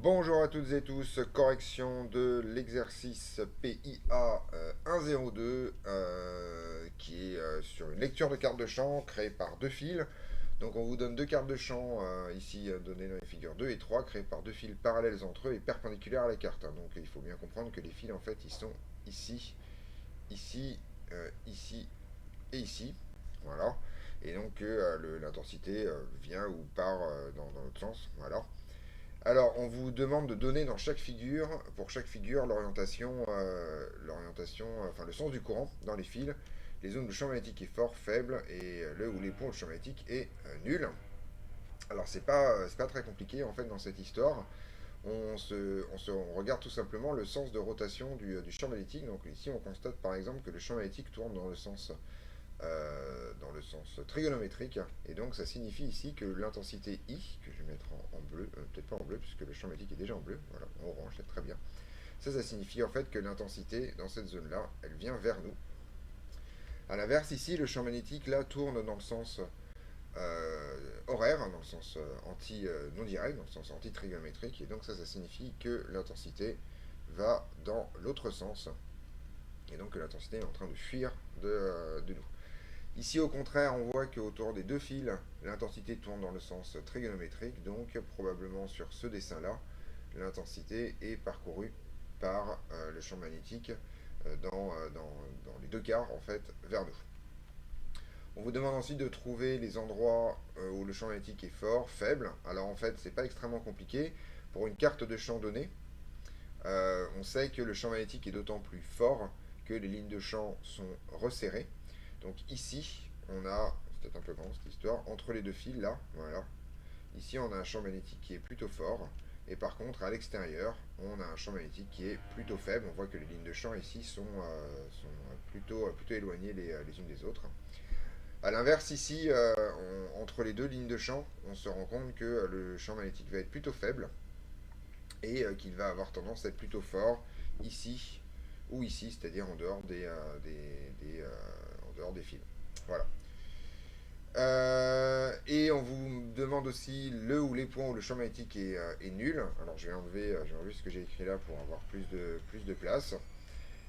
Bonjour à toutes et tous, correction de l'exercice PIA 102 qui est sur une lecture de cartes de champ créée par deux fils. Donc on vous donne deux cartes de champ ici données dans les figures 2 et 3 créées par deux fils parallèles entre eux et perpendiculaires à la carte, hein. Donc il faut bien comprendre que les fils en fait ils sont ici, ici, ici et ici. Voilà. Et donc l'intensité vient ou part dans l'autre sens. Voilà. Alors, on vous demande de donner dans chaque figure, pour chaque figure, enfin le sens du courant dans les fils, les zones de champ magnétique est fort, faible, et le ou les points de champ magnétique est nul. Alors, c'est pas très compliqué en fait dans cette histoire. On regarde tout simplement le sens de rotation du champ magnétique. Donc ici, on constate par exemple que le champ magnétique tourne dans le sens trigonométrique. Et donc ça signifie ici que l'intensité I, que je vais mettre en bleu, peut-être pas en bleu puisque le champ magnétique est déjà en bleu, voilà, en orange, c'est très bien. Ça signifie en fait que l'intensité dans cette zone-là, elle vient vers nous. A l'inverse, ici, le champ magnétique là tourne dans le sens horaire, dans le sens non direct, dans le sens anti-trigonométrique. Et donc ça signifie que l'intensité va dans l'autre sens. Et donc que l'intensité est en train de fuir de nous. Ici, au contraire, on voit qu'autour des deux fils, l'intensité tourne dans le sens trigonométrique, donc probablement sur ce dessin-là, l'intensité est parcourue par le champ magnétique dans les deux quarts, en fait, vers nous. On vous demande ensuite de trouver les endroits où le champ magnétique est fort, faible. Alors en fait, c'est pas extrêmement compliqué. Pour une carte de champ donnée, on sait que le champ magnétique est d'autant plus fort que les lignes de champ sont resserrées. Donc ici, on a, c'est peut-être un peu grand cette histoire, entre les deux fils là, voilà. Ici, on a un champ magnétique qui est plutôt fort. Et par contre, à l'extérieur, on a un champ magnétique qui est plutôt faible. On voit que les lignes de champ ici sont plutôt éloignées les unes des autres. A l'inverse, ici, entre les deux lignes de champ, on se rend compte que le champ magnétique va être plutôt faible et qu'il va avoir tendance à être plutôt fort ici ou ici, c'est-à-dire en dehors en dehors des fils. Voilà. Et on vous demande aussi le ou les points où le champ magnétique est nul. Alors je vais enlever ce que j'ai écrit là pour avoir plus de place.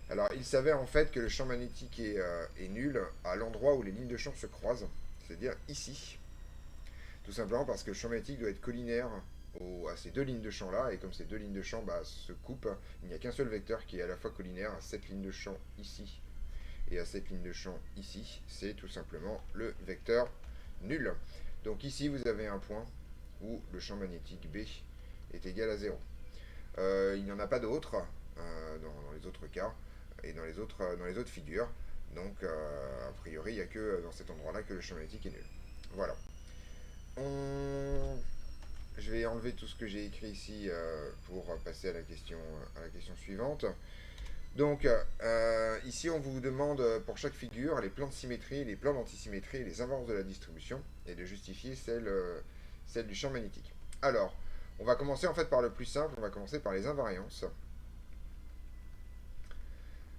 Alors il s'avère en fait que le champ magnétique est nul à l'endroit où les lignes de champ se croisent, c'est-à-dire ici. Tout simplement parce que le champ magnétique doit être collinaire à ces deux lignes de champ là, et comme ces deux lignes de champ se coupent, il n'y a qu'un seul vecteur qui est à la fois collinaire à cette ligne de champ ici et à cette ligne de champ ici, c'est tout simplement le vecteur nul. Donc ici vous avez un point où le champ magnétique B est égal à 0. Il n'y en a pas d'autres dans les autres cas et dans les autres figures. Donc a priori il n'y a que dans cet endroit là que le champ magnétique est nul. Voilà. On Je vais enlever tout ce que j'ai écrit ici pour passer à la question suivante. Donc, ici, on vous demande pour chaque figure les plans de symétrie, les plans d'antisymétrie et les invariances de la distribution et de justifier celle du champ magnétique. Alors, on va commencer en fait par le plus simple, on va commencer par les invariances.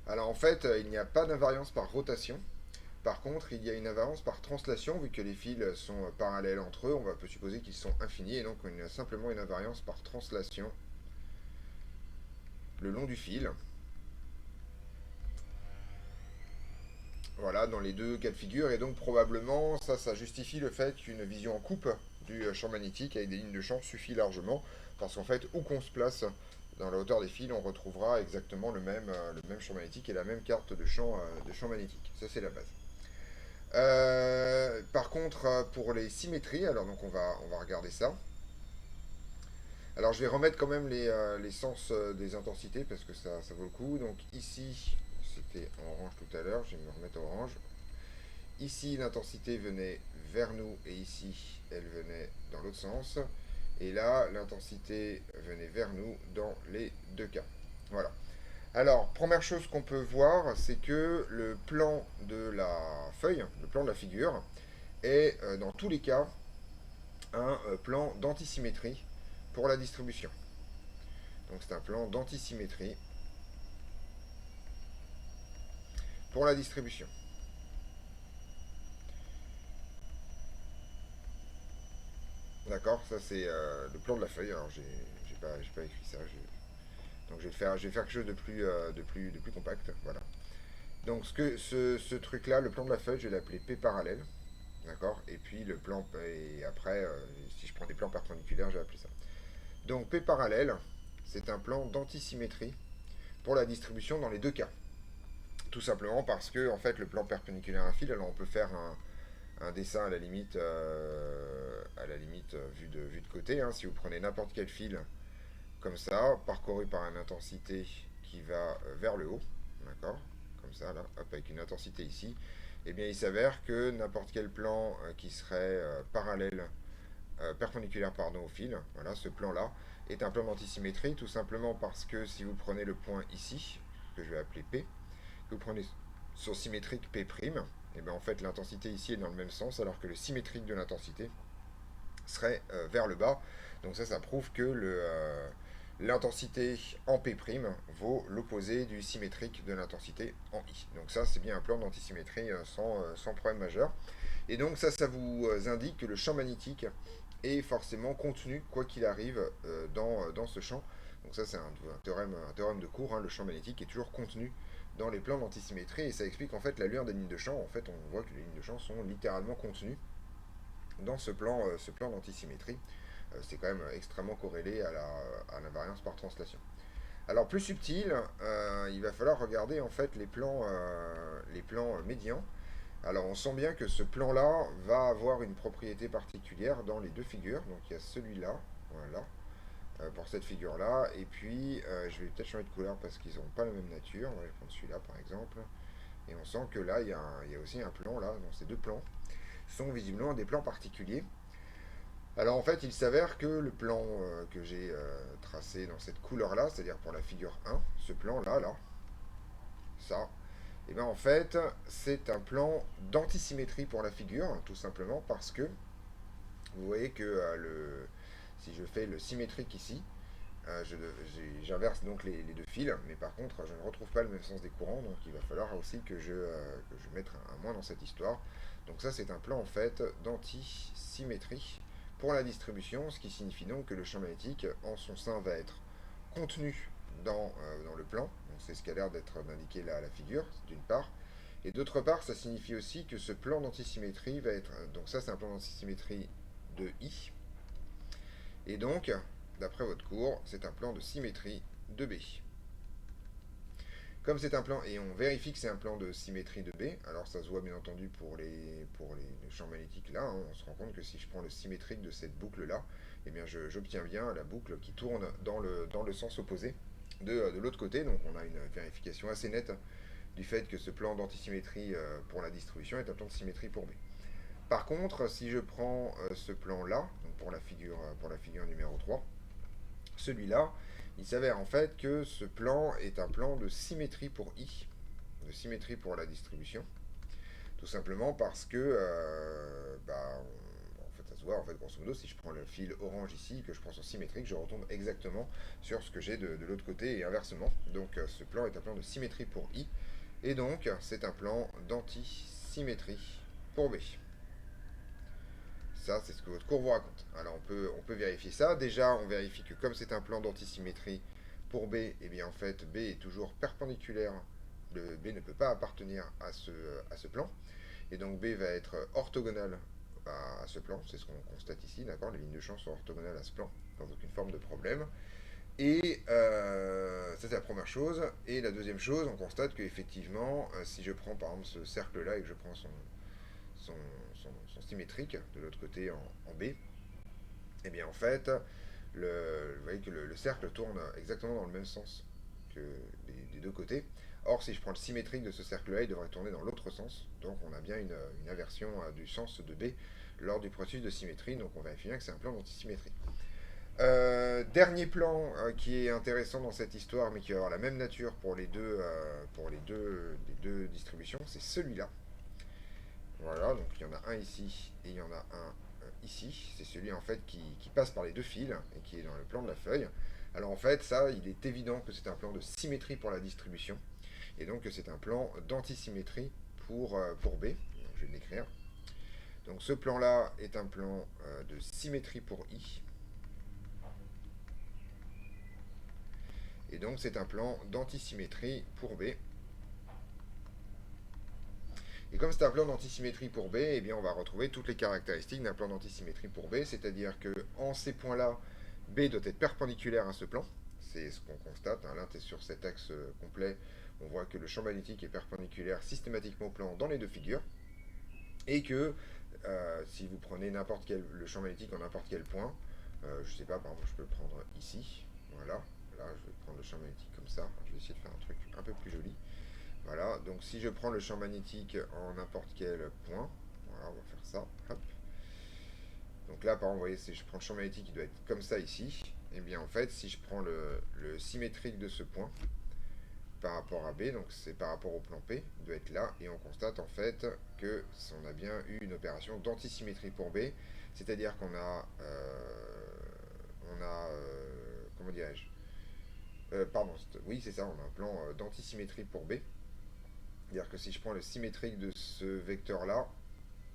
Alors, en fait, il n'y a pas d'invariance par rotation. Par contre, il y a une invariance par translation, vu que les fils sont parallèles entre eux, peut supposer qu'ils sont infinis, et donc on a simplement une invariance par translation le long du fil. Voilà, dans les deux cas de figure, et donc probablement ça justifie le fait qu'une vision en coupe du champ magnétique avec des lignes de champ suffit largement, parce qu'en fait, où qu'on se place dans la hauteur des fils, on retrouvera exactement le même champ magnétique et la même carte de champ magnétique. Ça, c'est la base. Par contre, pour les symétries, alors donc on va regarder ça. Alors je vais remettre quand même les sens des intensités parce que ça vaut le coup. Donc ici, c'était en orange tout à l'heure, je vais me remettre en orange. Ici, l'intensité venait vers nous et ici, elle venait dans l'autre sens. Et là, l'intensité venait vers nous dans les deux cas. Voilà. Alors, première chose qu'on peut voir, c'est que le plan de la feuille, le plan de la figure, est dans tous les cas un plan d'antisymétrie pour la distribution. Donc c'est un plan d'antisymétrie pour la distribution. D'accord. Ça c'est le plan de la feuille. Alors j'ai j'ai pas écrit ça. Donc je vais faire quelque chose de plus compact. Voilà. Donc ce truc-là, le plan de la feuille, je vais l'appeler P parallèle. D'accord. Et puis le plan, et après, si je prends des plans perpendiculaires, je vais appeler ça. Donc P parallèle, c'est un plan d'antisymétrie pour la distribution dans les deux cas. Tout simplement parce que en fait le plan perpendiculaire à un fil, alors on peut faire un dessin à la limite vu de côté. Hein. Si vous prenez n'importe quel fil comme ça, parcouru par une intensité qui va vers le haut, d'accord, comme ça là, hop, avec une intensité ici, eh bien il s'avère que n'importe quel plan qui serait perpendiculaire pardon, au fil, voilà, ce plan-là est un plan d'antisymétrie, tout simplement parce que si vous prenez le point ici, que je vais appeler P, que vous prenez son symétrique P', et bien en fait l'intensité ici est dans le même sens, alors que le symétrique de l'intensité serait vers le bas. Donc ça prouve que l'intensité en P' vaut l'opposé du symétrique de l'intensité en I. Donc ça, c'est bien un plan d'antisymétrie sans problème majeur. Et donc ça vous indique que le champ magnétique est forcément contenu, quoi qu'il arrive, dans ce champ. Donc ça, c'est un théorème de cours. Hein. Le champ magnétique est toujours contenu dans les plans d'antisymétrie. Et ça explique en fait la lueur des lignes de champ. En fait, on voit que les lignes de champ sont littéralement contenues dans ce plan d'antisymétrie. C'est quand même extrêmement corrélé à l'invariance par translation. Alors plus subtil, il va falloir regarder en fait les plans médians. Alors on sent bien que ce plan-là va avoir une propriété particulière dans les deux figures. Donc il y a celui-là, voilà, pour cette figure-là. Et puis je vais peut-être changer de couleur parce qu'ils n'ont pas la même nature. On va prendre celui-là par exemple. Et on sent que là, il y a aussi un plan là, dans ces deux plans sont visiblement des plans particuliers. Alors en fait, il s'avère que le plan que j'ai tracé dans cette couleur-là, c'est-à-dire pour la figure 1, ce plan-là, ça, et bien en fait, c'est un plan d'antisymétrie pour la figure, tout simplement parce que vous voyez que si je fais le symétrique ici, j'inverse donc les deux fils, mais par contre, je ne retrouve pas le même sens des courants, donc il va falloir aussi que je mette un moins dans cette histoire. Donc ça, c'est un plan en fait d'antisymétrie pour la distribution, ce qui signifie donc que le champ magnétique en son sein va être contenu dans le plan. Donc c'est ce qui a l'air d'être indiqué là à la figure, d'une part. Et d'autre part, ça signifie aussi que ce plan d'antisymétrie va être... Donc ça, c'est un plan d'antisymétrie de I. Et donc, d'après votre cours, c'est un plan de symétrie de B. Comme c'est un plan, et on vérifie que c'est un plan de symétrie de B, alors ça se voit bien entendu pour les champs magnétiques là, hein, on se rend compte que si je prends le symétrique de cette boucle là, eh bien j'obtiens bien la boucle qui tourne dans le sens opposé de l'autre côté, donc on a une vérification assez nette du fait que ce plan d'antisymétrie pour la distribution est un plan de symétrie pour B. Par contre, si je prends ce plan là, donc pour la figure numéro 3, celui-là, il s'avère en fait que ce plan est un plan de symétrie pour I, de symétrie pour la distribution, tout simplement parce que, en fait, ça se voit, en fait, grosso modo, si je prends le fil orange ici, que je prends son symétrique, je retombe exactement sur ce que j'ai de l'autre côté et inversement. Donc ce plan est un plan de symétrie pour I, et donc c'est un plan d'antisymétrie pour B. Ça, c'est ce que votre cours vous raconte. Alors, on peut vérifier ça. Déjà, on vérifie que comme c'est un plan d'antisymétrie pour B, eh bien, en fait, B est toujours perpendiculaire. Le B ne peut pas appartenir à ce plan. Et donc, B va être orthogonal à ce plan. C'est ce qu'on constate ici, d'accord. Les lignes de champ sont orthogonales à ce plan, sans aucune forme de problème. Et ça, c'est la première chose. Et la deuxième chose, on constate qu'effectivement, si je prends par exemple ce cercle-là et que je prends son, son symétrique de l'autre côté en B, et bien en fait, vous voyez que le cercle tourne exactement dans le même sens que des deux côtés. Or, si je prends le symétrique de ce cercle-là, il devrait tourner dans l'autre sens. Donc, on a bien une inversion du sens de B lors du processus de symétrie. Donc, on vérifie bien que c'est un plan d'antisymétrie. Dernier plan qui est intéressant dans cette histoire, mais qui va avoir la même nature pour les deux distributions, c'est celui-là. Voilà, donc il y en a un ici et il y en a un ici. C'est celui en fait qui passe par les deux fils et qui est dans le plan de la feuille. Alors en fait, ça, il est évident que c'est un plan de symétrie pour la distribution et donc que c'est un plan d'antisymétrie pour B. Donc, je vais l'écrire. Donc ce plan-là est un plan de symétrie pour I. Et donc c'est un plan d'antisymétrie pour B. Et comme c'est un plan d'antisymétrie pour B, eh bien on va retrouver toutes les caractéristiques d'un plan d'antisymétrie pour B, c'est-à-dire que en ces points-là, B doit être perpendiculaire à ce plan. C'est ce qu'on constate. Hein. Là, tu es sur cet axe complet. On voit que le champ magnétique est perpendiculaire systématiquement au plan dans les deux figures. Et que si vous prenez n'importe quel le champ magnétique en n'importe quel point, je sais pas, par exemple, je peux le prendre ici. Voilà. Là, je vais prendre le champ magnétique comme ça. Je vais essayer de faire un truc un peu plus joli. Voilà, donc si je prends le champ magnétique en n'importe quel point, voilà, on va faire ça, hop. Donc là, par exemple, vous voyez, si je prends le champ magnétique qui doit être comme ça ici, et bien en fait, si je prends le symétrique de ce point par rapport à B, donc c'est par rapport au plan P, il doit être là, et on constate en fait que on a bien eu une opération d'antisymétrie pour B, c'est-à-dire qu'on a, comment dirais-je, pardon, oui c'est ça, on a un plan d'antisymétrie pour B. C'est-à-dire que si je prends le symétrique de ce vecteur-là,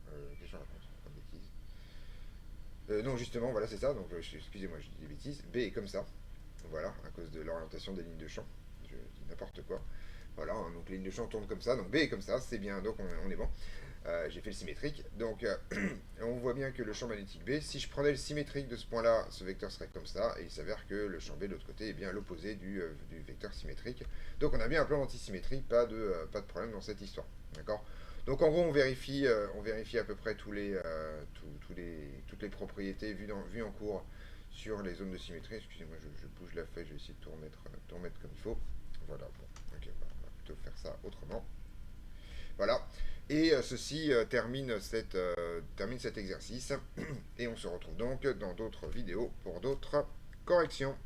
qu'est-ce que je raconte? Pas de bêtises. Non, justement, voilà, c'est ça. Donc, excusez-moi, je dis des bêtises. B est comme ça. Voilà, à cause de l'orientation des lignes de champ. Je dis n'importe quoi. Voilà, hein, donc les lignes de champ tournent comme ça. Donc B est comme ça, c'est bien. Donc on est bon. J'ai fait le symétrique. Donc on voit bien que le champ magnétique B, si je prenais le symétrique de ce point-là, ce vecteur serait comme ça. Et il s'avère que le champ B de l'autre côté est bien l'opposé du vecteur symétrique. Donc on a bien un plan d'antisymétrie, pas de problème dans cette histoire. D'accord. Donc en gros, on vérifie à peu près toutes les propriétés vues en cours sur les zones de symétrie. Excusez-moi, je bouge la feuille, je vais essayer de tout remettre comme il faut. Voilà, bon, ok, on va plutôt faire ça autrement. Voilà. Et ceci termine cet exercice. Et on se retrouve donc dans d'autres vidéos pour d'autres corrections.